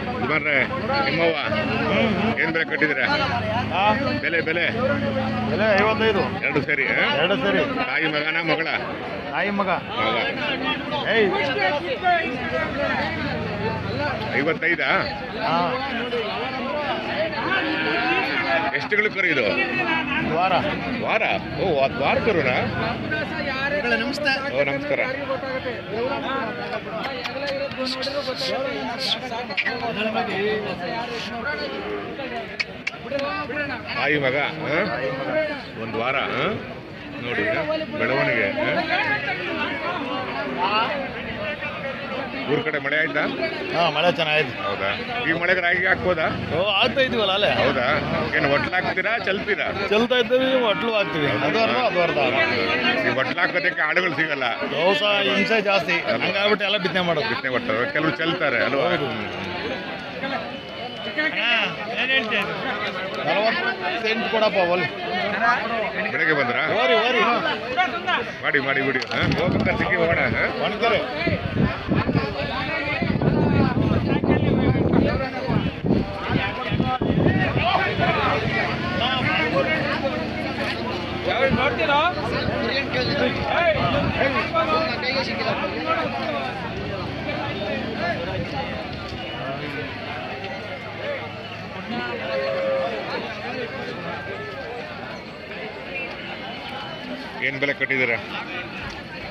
ಯಜಮಾನ್ರೆ ನಿಮ್ಮವ್ವ ಏನು ಬೆಲೆ ಕಟ್ಟಿದ್ದೀರಾ? ಬೆಲೆ ಬೆಲೆ ಬೆಲೆ 55. ಎರಡು ಸೇರಿ ಎರಡು ಸೇರಿ. ತಾಯಿ ಮಗನ ಮಗಳ? ತಾಯಿ ಮಗ. ಮಗ. 55? ಎಷ್ಟುಗಳು ಕರು ಇದು? ವಾರ. ವಾರ? ಓ ವಾರ ಕರುನಾ? ನಮಸ್ತೆ. ಓ ನಮಸ್ಕಾರ. ತಾಯಿ ಮಗ ಒಂದು ವಾರ ನೋಡಿ ಬೆಳವಣಿಗೆ. ಊರ್ ಕಡೆ ಮಳೆ ಆಯ್ತಾ? ಮಳೆ ಚೆನ್ನಾಗಿದೆ. ಹೌದಾ? ಈ ಮಳೆಗೆ ರಾಗಿ ಹಾಕ್ಬೋದಾ? ಆಗ್ತಾ ಇದೀವಲ್ಲ ಅಲ್ಲೇ. ಹೌದಾ? ಏನು ಒಟ್ಲಾಕ್ತೀರಾ ಚಲ್ತೀರಾ? ಚಲ್ತಾ ಇದ್ದೀವಿ, ಒಟ್ಲು ಹಾಕ್ತಿವಿ. ಅದು ಅರ್ಧ. ಈ ಒಟ್ಲಾಕೋದಕ್ಕೆ ಆಳುಗಳು ಸಿಗಲ್ಲ, ದೋಸ ಹಿಂಸೆ ಜಾಸ್ತಿ. ಹಂಗಾಗ್ಬಿಟ್ಟು ಎಲ್ಲ ಬಿತ್ತನೆ ಮಾಡೋದು. ಬಿತ್ತನೆ ಮಾಡ್ತಾರೆ, ಕೆಲವು ಚೆಲ್ತಾರೆ ಅಲ್ವಾ? 40 ಕೊಡಪ್ಪ ಒಲ್ಲಿ. ಬೆಳಗ್ಗೆ ಬಂದ್ರ ಮಾಡಿ ಮಾಡಿ ಬಿಡಿ. ಹೋಗ್ತಾ ಸಿಕ್ಕಿ ಹೋಗೋಣ. ಒಣಕರೆ ನೋಡ್ತೀರಾ? ಏನು ಬೆಲೆ ಕಟ್ಟಿದ್ದೀರಾ?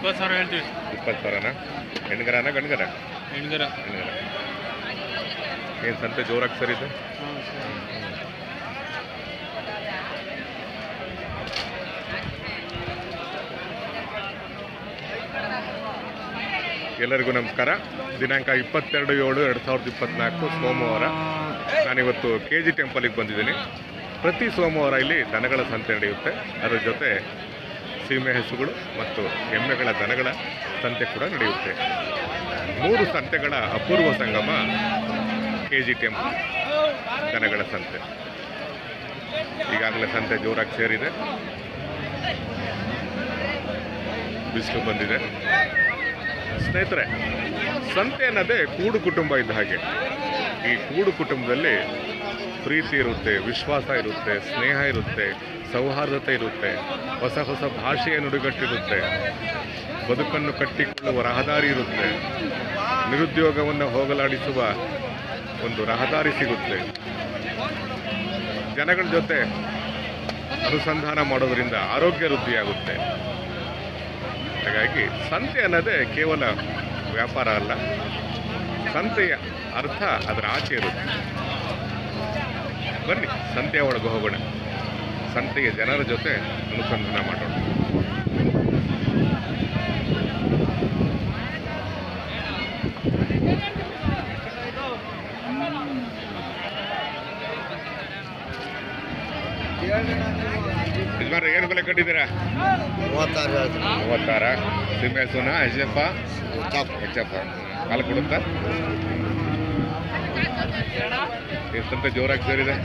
20,000 ಹೇಳ್ತೀವಿ. 20,000ನಾ? ಹೆಣ್ಗರನ ಗಂಡ್ಗರ? ಹೆಣ್ಗರ. ಏನು ಸಂತೆ ಜೋರಾಗಿ ಸರ್ ಇದು? ಎಲ್ಲರಿಗೂ ನಮಸ್ಕಾರ. ದಿನಾಂಕ 22/7/2024 ಸೋಮವಾರ. ನಾನಿವತ್ತು KG ಟೆಂಪಲಿಗೆ ಬಂದಿದ್ದೀನಿ. ಪ್ರತಿ ಸೋಮವಾರ ಇಲ್ಲಿ ದನಗಳ ಸಂತೆ ನಡೆಯುತ್ತೆ. ಅದರ ಜೊತೆ ಸೀಮೆ ಹಸುಗಳು ಮತ್ತು ಎಮ್ಮೆಗಳ ದನಗಳ ಸಂತೆ ಕೂಡ ನಡೆಯುತ್ತೆ. 3 ಸಂತೆಗಳ ಅಪೂರ್ವ ಸಂಗಮ KG ಟೆಂಪಲ್ ದನಗಳ ಸಂತೆ. ಈಗಾಗಲೇ ಸಂತೆ ಜೋರಾಗಿ ಸೇರಿದೆ, ಬಿಸಿಲು ಬಂದಿದೆ. ಸ್ನೇಹಿತರೆ, ಸಂತೆ ಅನ್ನೋದೇ ಕೂಡು ಕುಟುಂಬ ಇದ್ದ ಹಾಗೆ. ಈ ಕೂಡು ಕುಟುಂಬದಲ್ಲಿ ಪ್ರೀತಿ ಇರುತ್ತೆ, ವಿಶ್ವಾಸ ಇರುತ್ತೆ, ಸ್ನೇಹ ಇರುತ್ತೆ, ಸೌಹಾರ್ದತೆ ಇರುತ್ತೆ, ಹೊಸ ಹೊಸ ಭಾಷೆಯ ನುಡಿಗಟ್ಟಿರುತ್ತೆ, ಬದುಕನ್ನು ಕಟ್ಟಿಕೊಳ್ಳುವ ರಹದಾರಿ ಇರುತ್ತೆ, ನಿರುದ್ಯೋಗವನ್ನು ಹೋಗಲಾಡಿಸುವ ಒಂದು ರಹದಾರಿ ಸಿಗುತ್ತೆ. ಜನಗಳ ಜೊತೆ ಅನುಸಂಧಾನ ಮಾಡೋದರಿಂದ ಆರೋಗ್ಯ ವೃದ್ಧಿಯಾಗುತ್ತೆ. ಹಾಗಾಗಿ ಸಂತೆ ಅನ್ನೋದೇ ಕೇವಲ ವ್ಯಾಪಾರ ಅಲ್ಲ, ಸಂತೆಯ ಅರ್ಥ ಅದರ ಆಚೆ ಇರುತ್ತೆ. ಬನ್ನಿ ಸಂತೆಯ ಒಳಗೆ ಹೋಗೋಣ, ಸಂತೆಯ ಜನರ ಜೊತೆ ಅನುಸಂಧಾನ ಮಾಡೋಣ. ಯಜಮಾನ್ರೆ ಏನು ಬೆಲೆ ಕಟ್ಟಿದ್ದೀರಾ? 36. ಸೀಮೆ ಹಸುನಾ ಹೆಜ್ಜಪ್ಪ? ಹೆಚ್ಚಪ್ಪ. ಹಾಲು ಕೊಡುತ್ತಾ? ಎಷ್ಟಂತ ಜೋರಾಗಿ ಸೇರಿದೆ?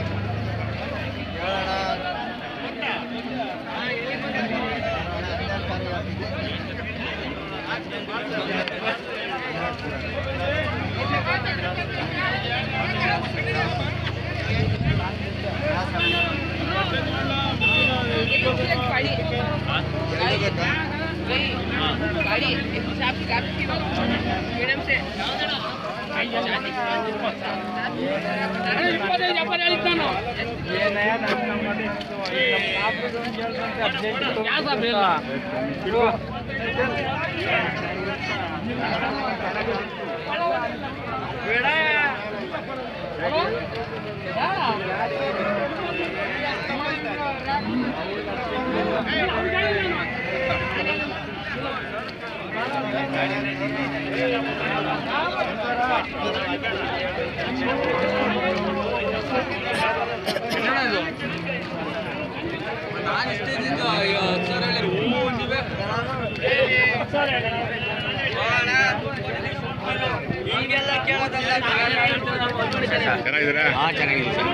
ಚೆನ್ನಾಗಿದ್ದೀರಾ? ಚೆನ್ನಾಗಿದೆ ಸರ್.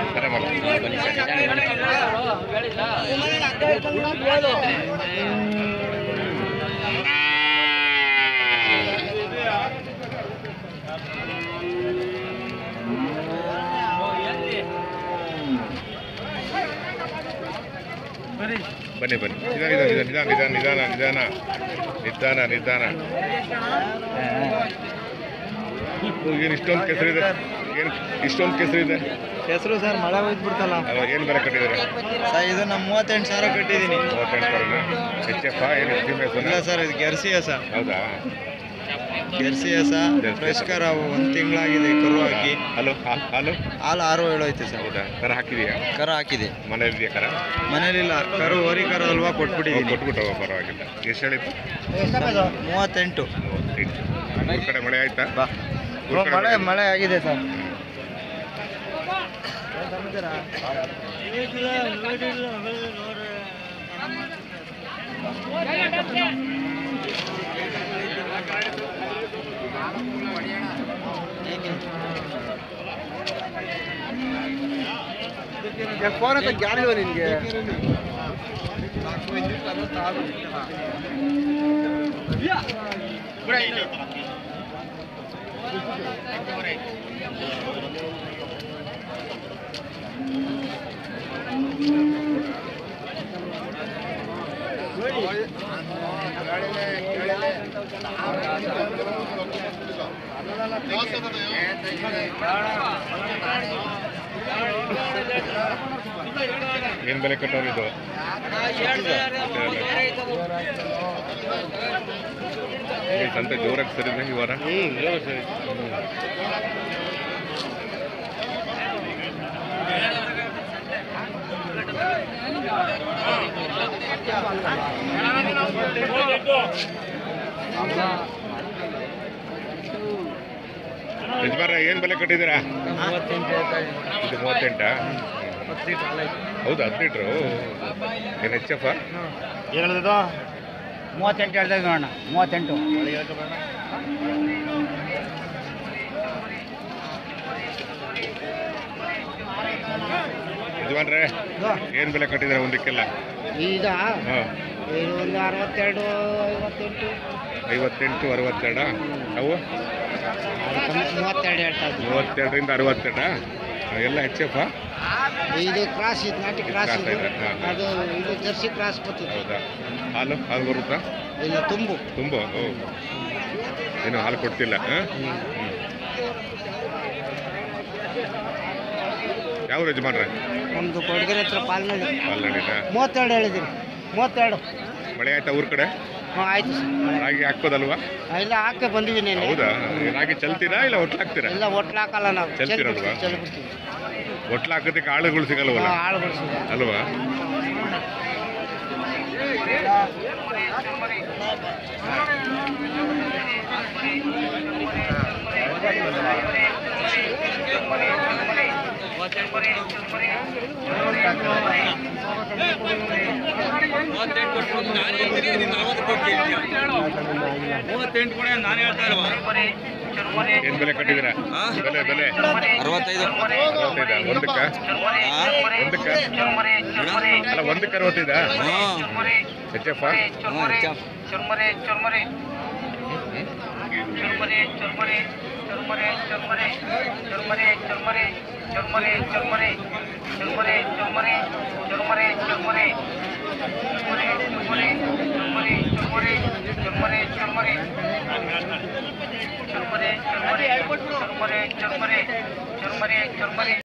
ಬನ್ನಿ ಬನ್ನಿ ನಿಧಾನ ನಿಧಾನ ನಿಧಾನ ನಿಧಾನ ನಿಧಾನ ನಿಧಾನ ಏನು ಇಷ್ಟೊಂದು ಕೆಸರಿದೆ? ಏನು ಇಷ್ಟೊಂದು ಕೆಸರಿದೆ? ಹೆಸರು ಸರ್ ಮಳೆ ಹೋಯ್ತು ಬಿಡ್ತಲ್ಲ. ಏನು ಬೆಲೆ ಕಟ್ಟಿದ್ದಾರೆ ಸರ್ ಇದು ನಮ್ಮ 38,000 ಕಟ್ಟಿದ್ದೀನಿ. 38,000 ಎಚ್ ಎಫ್ ಏನು ಇಲ್ಲ ಸರ್ ಇದು ಗೆರ್ಸಿ ಹಸ. ಹೌದಾ? ಗೆರ್ಸಿ ಹಸ ಫ್ರೆಶ್ ಕರ 1 ತಿಂಗಳಾಗಿದೆ ಕರು ಹಾಕಿ. ಹಾಲು ಹಾಲು 6-7 ಐತೆ ಸರ್. ಹೌದಾ? ಕರ ಹಾಕಿದೆಯಾ? ಕರ ಹಾಕಿದೆ. ಮನೇಲಿದೆಯಾ ಕರ? ಮನೇಲಿಲ್ಲ, ಕರು ಹೋರಿ ಕರ ಅಲ್ವಾ ಕೊಟ್ಬಿಟ್ಟಿದ್ದೀನಿ. ಕೊಟ್ಬಿಟ್ಟವ, ಪರವಾಗಿಲ್ಲ. ಎಷ್ಟು ಹೇಳಿತ್ತು? 38. ಊರ ಕಡೆ ಮಳೆ ಆಯ್ತಾ? ಮಳೆ ಆಗಿದೆ ಸರ್. ಫೋನ್ ಅಂತ ಗ್ಯಾರಿಲ್ವ ನಿನಗೆ? ಏನು ಬೆಲೆ ಕಟ್ಟೋರು ಇದು? ಈ ಸಂತೆ ಜೋರಾಗಿ ಸರಿದೆ ಈ ವಾರ. ಯಜಮಾನ ಏನು ಬೆಲೆ ಕಟ್ಟಿದ್ದೀರಾ? ಇದು 38. ಹೌದಾ? 10 ಲೀಟ್ರು ಏನು ಎಚ್ ಎಫ್? ಏನು ಹೇಳಿದ್ದು? 38 ಹೇಳ್ತಾ ನೋಡೋಣ. 38 ಯಜಮಾನ್ರೆ ಏನು ಬೆಲೆ ಕಟ್ಟಿದ್ದೀರಾ ಒಂದಕ್ಕೆಲ್ಲ? ಈಗ ಹಾಂ, ಒಂದು 62, 58. 58, 62. ಅವು 32 ಹೇಳ್ತಾ ಇದ್ದೀನಿ. 32ರಿಂದ 62 ಎಲ್ಲ ಎಚ್ ಎಫ್? ಇದು ಕ್ರಾಸ್, ಇದು ನಾಟಿ ಕ್ರಾಸ್. ಕ್ರಾಸ್ ಇದೆ. ಹಾಂ, ಹಾಂ. ಅದು ಇದು ಜರ್ಸಿ ಕ್ರಾಸ್ ಬರ್ತಿದೆ. ಹೌದಾ? ಹಾಲು ಬರುತ್ತಾ? ಇಲ್ಲ ತುಂಬು. ಓ, ಏನು ಹಾಲು ಕೊಡ್ತಿಲ್ಲ? ಹಾಂ, ಯಾವ ಯಜಮಾನ್ರೆ? ಒಂದು ಕೊಡಗೆರೆ ಹತ್ರ ಪಾಲ್ನಳ್ಳಿ. ಪಾಲ್ನಳ್ಳಿನಾ? 32 ಹೇಳಿದ್ದೀನಿ. 32. ಮಳೆ ಆಯ್ತಾ ಊರ ಕಡೆ? ಹಾಂ ಆಯ್ತು ಸರ್. ರಾಗಿ ಹಾಕ್ಬೋದಲ್ವಾ? ಇಲ್ಲ ಹಾಕಿ ಬಂದಿದ್ದೀನಿ. ಹೌದಾ? ರಾಗಿ ಚಲ್ತೀರಾ ಇಲ್ಲ ಒಟ್ಲು ಹಾಕ್ತೀರಾ? ಇಲ್ಲ ಒಟ್ಲು ಹಾಕಲ್ಲ ನಾವು. ಚೆಲ್ತಿರಲ್ವಾ? ಚೆಲ್ಬಿಡ್ತೀವಿ. ಒಟ್ಲು ಹಾಕೋದಕ್ಕೆ ಆಳುಗಳು ಸಿಗಲ್ವಲ್ಲ? ಆಳುಗಳು ಸಿಗಲ್ಲ ಅಲ್ವಾ? ಏನ್ ಬೆಲೆ ಕಟ್ಟಿದ್ದೀರಾ? ಬೆಲೆ 65. ಒಂದಕ್ಕ? ಅಲ್ಲ, ಒಂದಕ್ಕೆ 65? H F? ಚುರ್ಮುರಿ